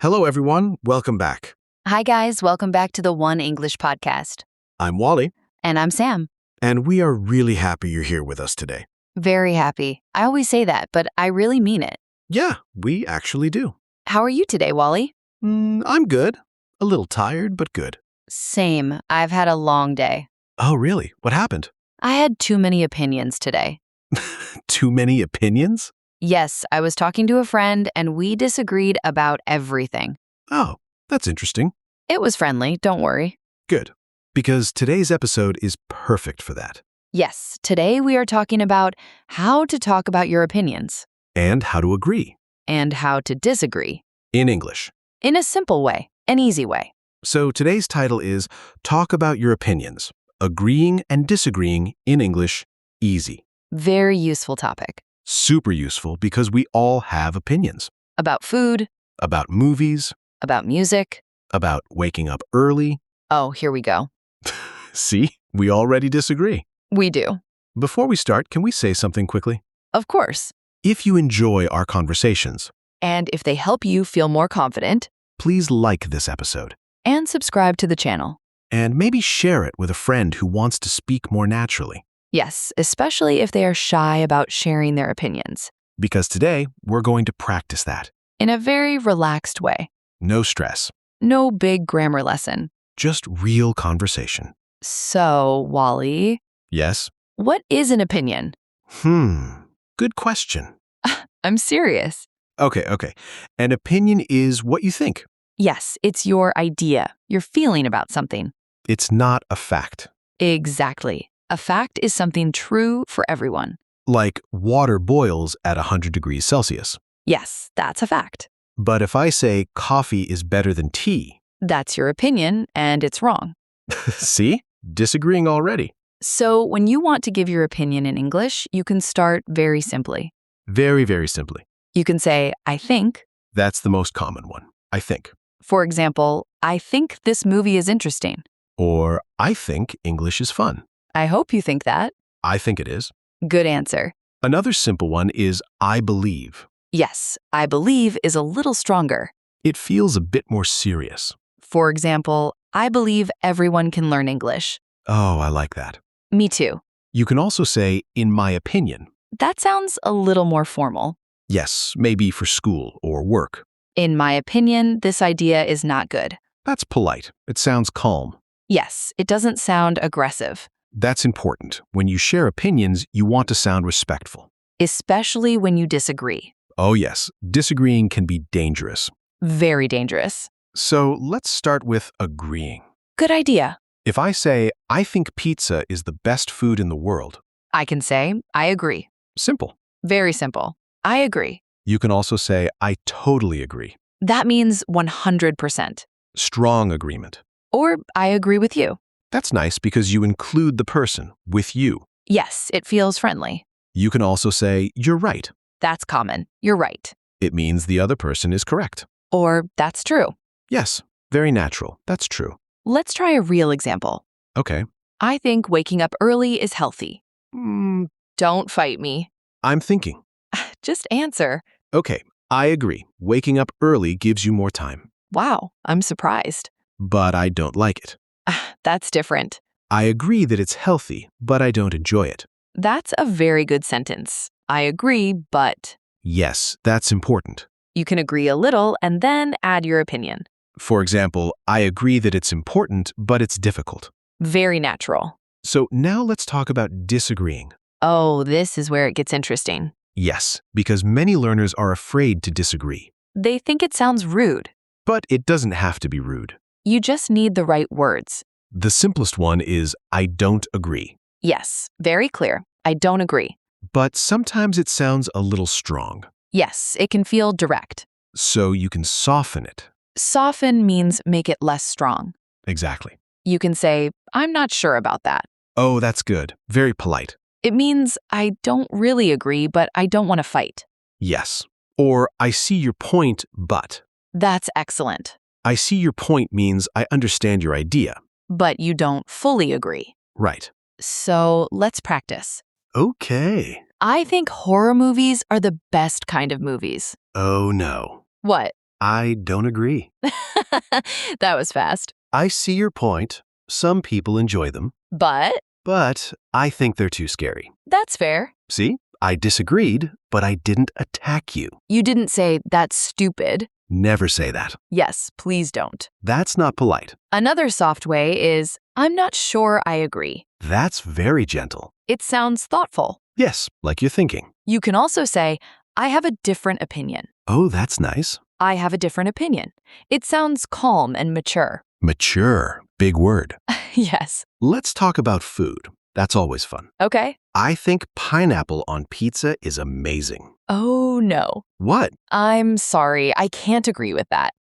Hello, everyone. Welcome back. Hi, guys. Welcome back to the One English podcast. I'm Wally, And I'm Sam. and we are really happy you're here with us today. Very happy. I always say that, but I really mean it. Yeah, we actually do. How are you today, Wally? I'm good. A little tired, but good. Same. I've had a long day. Oh, really? What happened? I had too many opinions today. Too many opinions? Yes, I was talking to a friend and we disagreed about everything. Oh, that's interesting. It was friendly, don't worry. Good. Because today's episode is perfect for that. Yes, today we are talking about how to talk about your opinions And how to agree. and how to disagree In English. in a simple way, an easy way. So today's title is Talk About Your Opinions. Agreeing and disagreeing in English, easy. Very useful topic. Super useful because we all have opinions. About food, About movies, about music. about waking up early. Oh, here we go. See, we already disagree. We do. Before we start, can we say something quickly? Of course. If you enjoy our conversations, And if they help you feel more confident, please like this episode and subscribe to the channel. and maybe share it with a friend who wants to speak more naturally. Yes, especially if they are shy about sharing their opinions. Because today, we're going to practice that. In a very relaxed way. No stress, No big grammar lesson. just real conversation. So, Wally, Yes? what is an opinion? Good question. I'm serious. Okay. An opinion is what you think. Yes, it's your idea, your feeling about something. It's not a fact. Exactly. A fact is something true for everyone. Like water boils at 100 degrees Celsius. Yes, that's a fact. But if I say coffee is better than tea, That's your opinion, and it's wrong. see? Disagreeing already. So, when you want to give your opinion in English, you can start very simply. Very, very simply. You can say, I think. That's the most common one, I think. For example, I think this movie is interesting. Or I think English is fun. I hope you think that. I think it is. Good answer. Another simple one is I believe. Yes, I believe is a little stronger. It feels a bit more serious. For example, I believe everyone can learn English. Oh, I like that. Me too. You can also say, in my opinion. That sounds a little more formal. Yes, maybe for school or work. In my opinion, this idea is not good. That's polite. It sounds calm. Yes, it doesn't sound aggressive, That's important. When you share opinions, you want to sound respectful. especially when you disagree. Oh, yes, disagreeing can be dangerous. Very dangerous. So let's start with agreeing. Good idea. If I say, I think pizza is the best food in the world, I can say, I agree. simple. Very simple. I agree. You can also say, I totally agree. That means 100%. Strong agreement. Or I agree with you. That's nice because you include the person with you. Yes, it feels friendly. You can also say, you're right. That's common. You're right. It means the other person is correct. Or that's true. Yes, very natural. That's true. Let's try a real example. Okay. I think waking up early is healthy. Don't fight me. I'm thinking. Just answer. Okay, I agree. Waking up early gives you more time. Wow, I'm surprised. But I don't like it. That's different. I agree that it's healthy, but I don't enjoy it. That's a very good sentence. I agree, but Yes, that's important. you can agree a little and then add your opinion. For example, I agree that it's important, but it's difficult. Very natural. So now let's talk about disagreeing. Oh, this is where it gets interesting. Yes, because many learners are afraid to disagree. They think it sounds rude. But it doesn't have to be rude. You just need the right words. The simplest one is I don't agree. Yes, very clear. I don't agree. But sometimes it sounds a little strong. Yes, it can feel direct. So you can soften it. Soften means make it less strong. Exactly. You can say, I'm not sure about that. Oh, that's good. Very polite. It means I don't really agree, but I don't want to fight. Yes. Or I see your point, but. That's excellent. I see your point means I understand your idea. But you don't fully agree. Right. So let's practice. Okay. I think horror movies are the best kind of movies. Oh no. What? I don't agree. That was fast. I see your point. Some people enjoy them, But but I think they're too scary. that's fair. See, I disagreed, but I didn't attack you. You didn't say, that's stupid. Never say that. Yes, please don't. That's not polite. Another soft way is, I'm not sure I agree. That's very gentle. It sounds thoughtful. Yes, like you're thinking. You can also say, I have a different opinion. Oh, that's nice. I have a different opinion. It sounds calm and mature. Mature. Big word. Yes. Let's talk about food. That's always fun. Okay. I think pineapple on pizza is amazing. Oh, no. What? I'm sorry. I can't agree with that.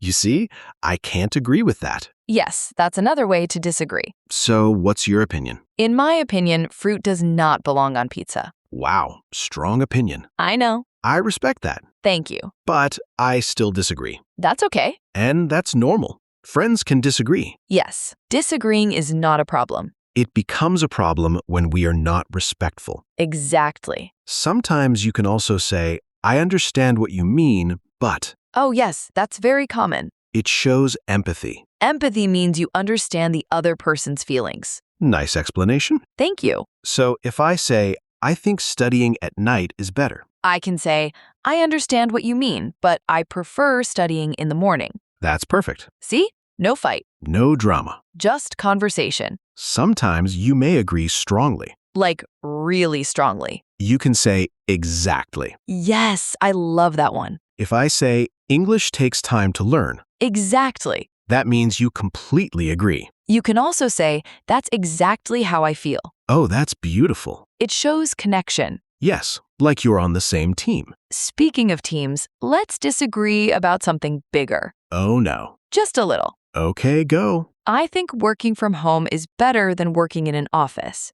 You see, I can't agree with that. Yes, that's another way to disagree. So, what's your opinion? In my opinion, fruit does not belong on pizza. Wow, strong opinion. I know. I respect that, Thank you. but I still disagree. That's okay. And that's normal. Friends can disagree. Yes, disagreeing is not a problem. It becomes a problem when we are not respectful. Exactly. Sometimes you can also say, I understand what you mean, but Oh, yes, that's very common. it shows empathy. Empathy means you understand the other person's feelings. Nice explanation. Thank you. So if I say, I think studying at night is better, I can say, I understand what you mean, but I prefer studying in the morning. that's perfect. See? No fight. No drama. Just conversation. Sometimes you may agree strongly. Like, really strongly. You can say exactly. Yes, I love that one. If I say English takes time to learn, Exactly. that means you completely agree. You can also say, that's exactly how I feel. Oh, that's beautiful. It shows connection. Yes, like you're on the same team. Speaking of teams, let's disagree about something bigger. Oh no. Just a little. Okay, go. I think working from home is better than working in an office.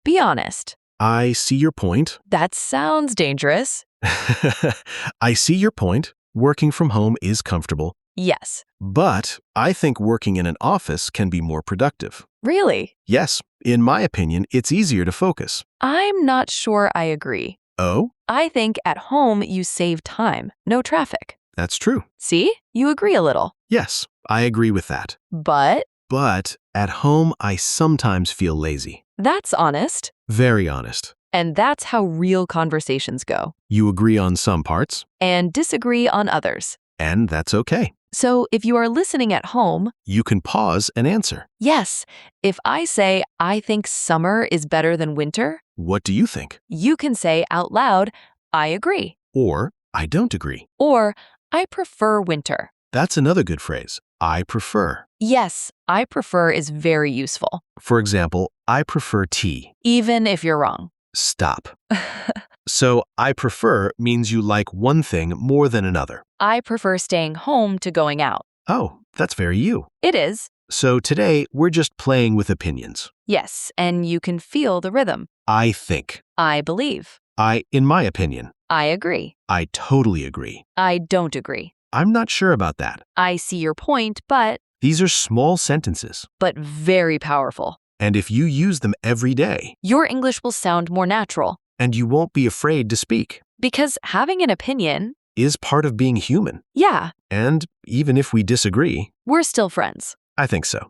Be honest. I see your point. That sounds dangerous. I see your point. Working from home is comfortable. Yes. But I think working in an office can be more productive. Really? Yes, in my opinion, it's easier to focus. I'm not sure I agree. Oh, I think at home you save time, no traffic. that's true. See? You agree a little. Yes, I agree with that. But But at home, I sometimes feel lazy. that's honest. Very honest. And that's how real conversations go. You agree on some parts, And disagree on others. and that's okay. So if you are listening at home, You can pause and answer. yes, if I say, I think summer is better than winter, What do you think? you can say out loud, I agree. Or, I don't agree. Or, I prefer winter. That's another good phrase. I prefer. Yes, I prefer is very useful, For example, I prefer tea. even if you're wrong. Stop. So, I prefer means you like one thing more than another. I prefer staying home to going out. Oh, that's very you. It is. So today, we're just playing with opinions. Yes, and you can feel the rhythm. I think. I believe. In my opinion. I agree. I totally agree. I don't agree. I'm not sure about that. I see your point, but These are small sentences. very powerful. And if you use them every day, Your English will sound more natural and you won't be afraid to speak, because having an opinion, is part of being human. yeah, And even if we disagree, we're still friends. I think so.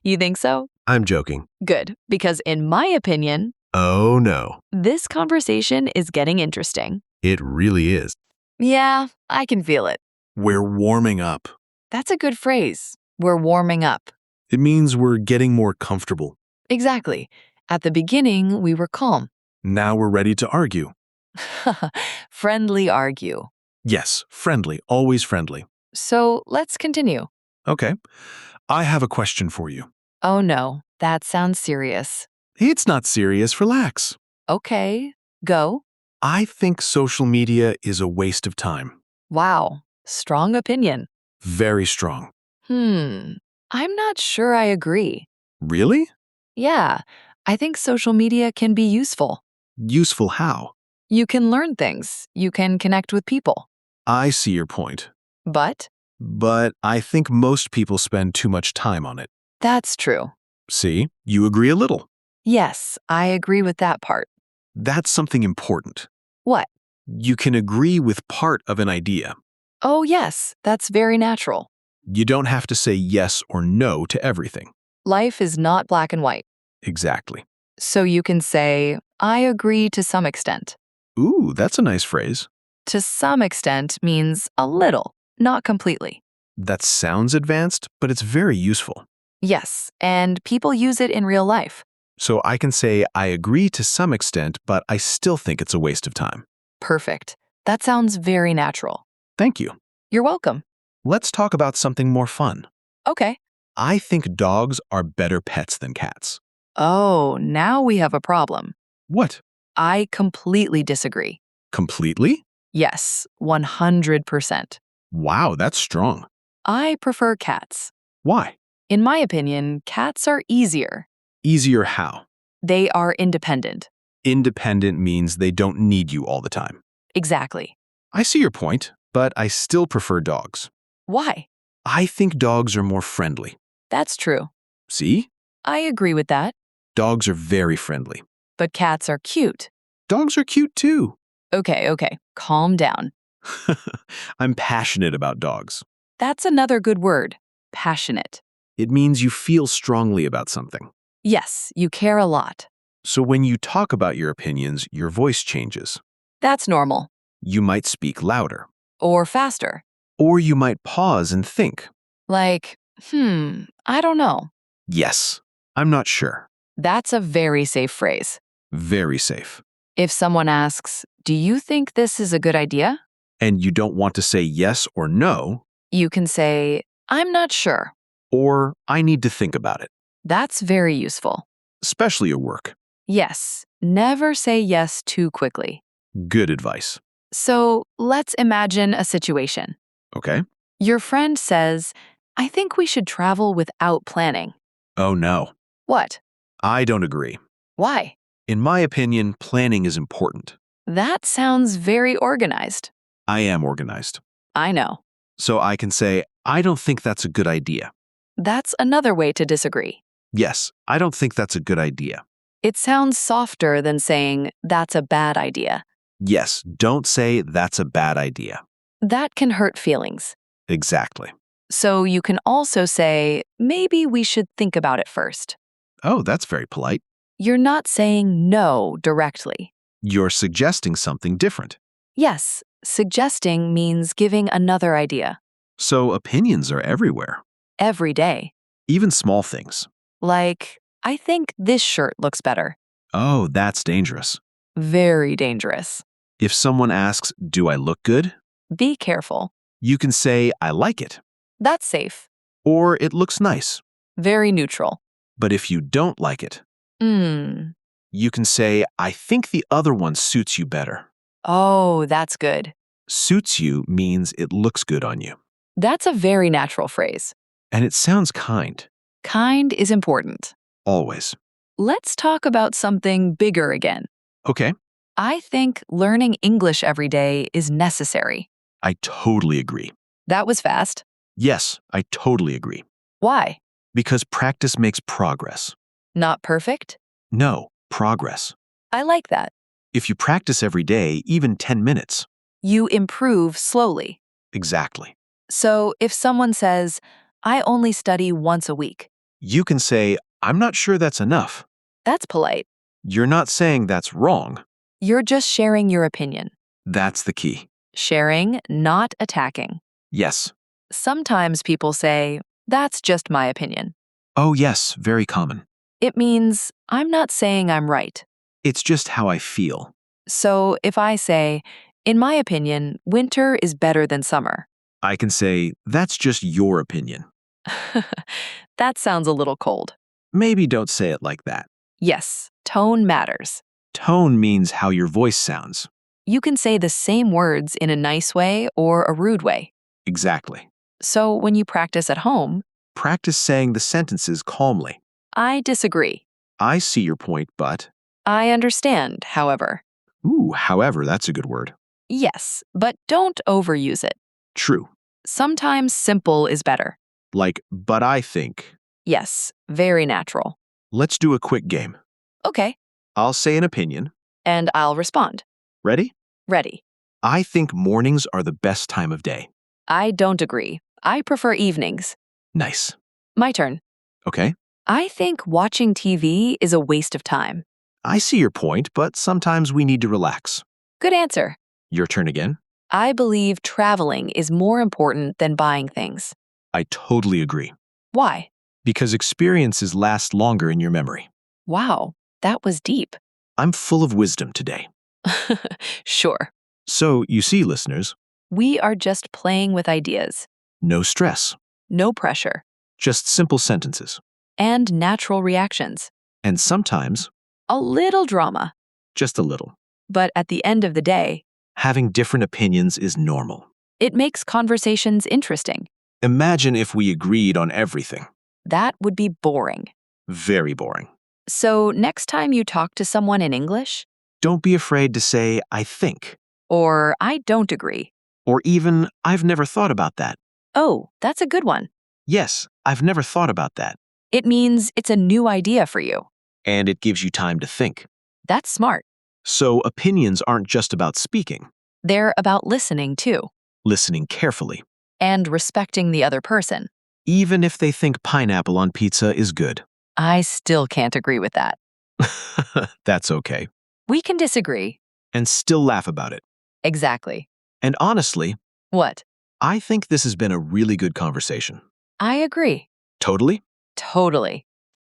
You think so? I'm joking. Good, because in my opinion, Oh no, this conversation is getting interesting. it really is. Yeah, I can feel it. We're warming up. That's a good phrase. We're warming up. It means we're getting more comfortable. Exactly. At the beginning, we were calm. Now we're ready to argue. Friendly argue. Yes, friendly, always friendly. So let's continue. Okay. I have a question for you. Oh no, that sounds serious. It's not serious, relax. Okay, go. I think social media is a waste of time. Wow, strong opinion. Very strong. I'm not sure I agree. Really? Yeah, I think social media can be useful. Useful how? You can learn things. You can connect with people. I see your point. But But I think most people spend too much time on it. that's true. See, you agree a little. Yes, I agree with that part. That's something important. What? You can agree with part of an idea. Oh, yes, that's very natural. You don't have to say yes or no to everything. Life is not black and white. Exactly. So you can say, I agree to some extent. Ooh, that's a nice phrase. To some extent means a little, not completely. That sounds advanced, but it's very useful. Yes, and people use it in real life. So I can say I agree to some extent, but I still think it's a waste of time. Perfect. That sounds very natural. Thank you. You're welcome. Let's talk about something more fun. Okay. I think dogs are better pets than cats. Oh, now we have a problem. What? I completely disagree. Completely? Yes, 100%. Wow, that's strong. I prefer cats. Why? In my opinion, cats are easier. Easier how? They are independent. Independent means they don't need you all the time. Exactly. I see your point, but I still prefer dogs. Why? I think dogs are more friendly. That's true. See? I agree with that. Dogs are very friendly. But cats are cute. Dogs are cute too. Okay. Calm down. I'm passionate about dogs. That's another good word. Passionate. It means you feel strongly about something. Yes, you care a lot. So when you talk about your opinions, your voice changes. That's normal. You might speak louder. Or faster. Or you might pause and think. Like, I don't know. Yes, I'm not sure. That's a very safe phrase. Very safe. If someone asks, do you think this is a good idea? And you don't want to say yes or no, You can say, I'm not sure. or I need to think about it, That's very useful. especially at work. Yes, never say yes too quickly. Good advice. So let's imagine a situation. Okay? Your friend says, I think we should travel without planning. Oh no, What? I don't agree. Why? In my opinion, planning is important. That sounds very organized. I am organized. I know. So I can say, I don't think that's a good idea. That's another way to disagree. Yes, I don't think that's a good idea. It sounds softer than saying, that's a bad idea. Yes, don't say that's a bad idea. That can hurt feelings. Exactly. So you can also say, maybe we should think about it first. Oh, that's very polite. You're not saying no directly. You're suggesting something different. Yes, suggesting means giving another idea. So opinions are everywhere, Every day. even small things. Like, I think this shirt looks better. Oh, that's dangerous. Very dangerous. If someone asks, do I look good? Be careful. You can say, I like it, That's safe. or it looks nice. Very neutral. But if you don't like it, Hmm. you can say, I think the other one suits you better. Oh, that's good. Suits you means it looks good on you. That's a very natural phrase. And it sounds kind. Kind is important. Always. Let's talk about something bigger again. Okay, I think learning English every day is necessary. I totally agree. That was fast. Yes, I totally agree. Why? Because practice makes progress. Not perfect? No, progress. I like that. If you practice every day, even 10 minutes. You improve slowly. Exactly. So if someone says, I only study once a week, You can say, I'm not sure that's enough. that's polite. You're not saying that's wrong. You're just sharing your opinion. That's the key. Sharing, not attacking. Yes. Sometimes people say, that's just my opinion. Oh, yes, very common. It means, I'm not saying I'm right. It's just how I feel. So if I say, in my opinion, winter is better than summer, I can say, that's just your opinion. that sounds a little cold. Maybe don't say it like that. Yes, tone matters. Tone means how your voice sounds. You can say the same words in a nice way or a rude way. Exactly. So when you practice at home, Practice saying the sentences calmly. I disagree. I see your point, but... I understand, however. Ooh, however, that's a good word. Yes, but don't overuse it. True. Sometimes simple is better. Like, but I think. Yes, very natural. Let's do a quick game. Okay, I'll say an opinion. and I'll respond. Ready? Ready. I think mornings are the best time of day. I don't agree. I prefer evenings. Nice. My turn. Okay. I think watching TV is a waste of time. I see your point, but sometimes we need to relax. Good answer. Your turn again. I believe traveling is more important than buying things. I totally agree. Why? Because experiences last longer in your memory. Wow, that was deep. I'm full of wisdom today. Sure. So, you see, listeners, We are just playing with ideas. no stress, No pressure. just simple sentences. And natural reactions. And sometimes, A little drama. just a little. But at the end of the day, Having different opinions is normal. it makes conversations interesting. Imagine if we agreed on everything. That would be boring. Very boring. So next time you talk to someone in English, Don't be afraid to say, I think, or I don't agree. or even, I've never thought about that. Oh, that's a good one. Yes, I've never thought about that. It means it's a new idea for you. And it gives you time to think. That's smart. So opinions aren't just about speaking, They're about listening too, listening carefully, and respecting the other person. even if they think pineapple on pizza is good. I still can't agree with that. That's okay. We can disagree. And still laugh about it. Exactly. And honestly, What? I think this has been a really good conversation. I agree. Totally? Totally.